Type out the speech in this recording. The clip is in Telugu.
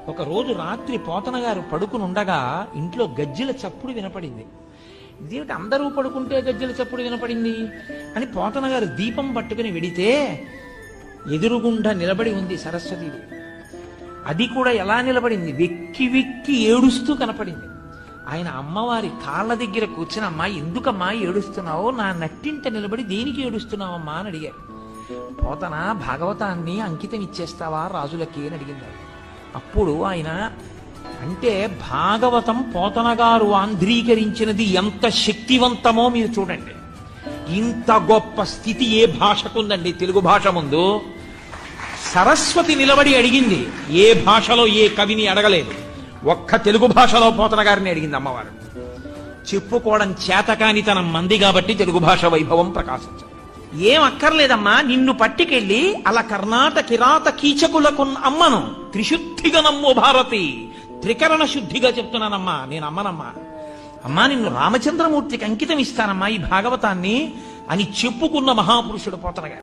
ఒక రోజు రాత్రి పోతన గారు పడుకుని ఉండగా ఇంట్లో గజ్జెల చప్పుడు వినపడింది. ఇదేమిటి అందరూ పడుకుంటే గజ్జెల చప్పుడు వినపడింది అని పోతన గారు దీపం పట్టుకుని వెడితే ఎదురుగుండా నిలబడి ఉంది సరస్వతీదేవి. అది కూడా ఎలా నిలబడింది, వెక్కి వెక్కి ఏడుస్తూ కనపడింది. ఆయన అమ్మవారి కాళ్ళ దగ్గర కూర్చుని, అమ్మా ఎందుకమ్మా ఏడుస్తున్నావో, నా నట్టింట నిలబడి దేనికి ఏడుస్తున్నావమ్మా అని అడిగారు. పోతన భాగవతాన్ని అంకితం ఇచ్చేస్తావా రాజులకి అని అడిగింది. అప్పుడు ఆయన అంటే భాగవతం పోతన గారు ఆంధ్రీకరించినది ఎంత శక్తివంతమో మీరు చూడండి. ఇంత గొప్ప స్థితి ఏ భాషకుందండి తెలుగు భాష ముందు. సరస్వతి నిలబడి అడిగింది, ఏ భాషలో ఏ కవిని అడగలేదు, ఒక్క తెలుగు భాషలో పోతన గారిని అడిగింది అమ్మవారు. చెప్పుకోవడం చేతకాని తన మంది కాబట్టి తెలుగు భాష వైభవం ప్రకాశించదు. ఏం అక్కర్లేదమ్మా, నిన్ను పట్టికెళ్ళి అలా కర్ణాటక కిరాత కీచకులకు అమ్మను, త్రిశుద్ధిగా నమ్ము భారతి, త్రికరణ శుద్ధిగా చెప్తున్నానమ్మా, నేను అమ్మనమ్మా, అమ్మా నిన్ను రామచంద్రమూర్తికి అంకితం ఇస్తానమ్మా ఈ భాగవతాన్ని అని చెప్పుకున్న మహాపురుషుడు పోతన గారు.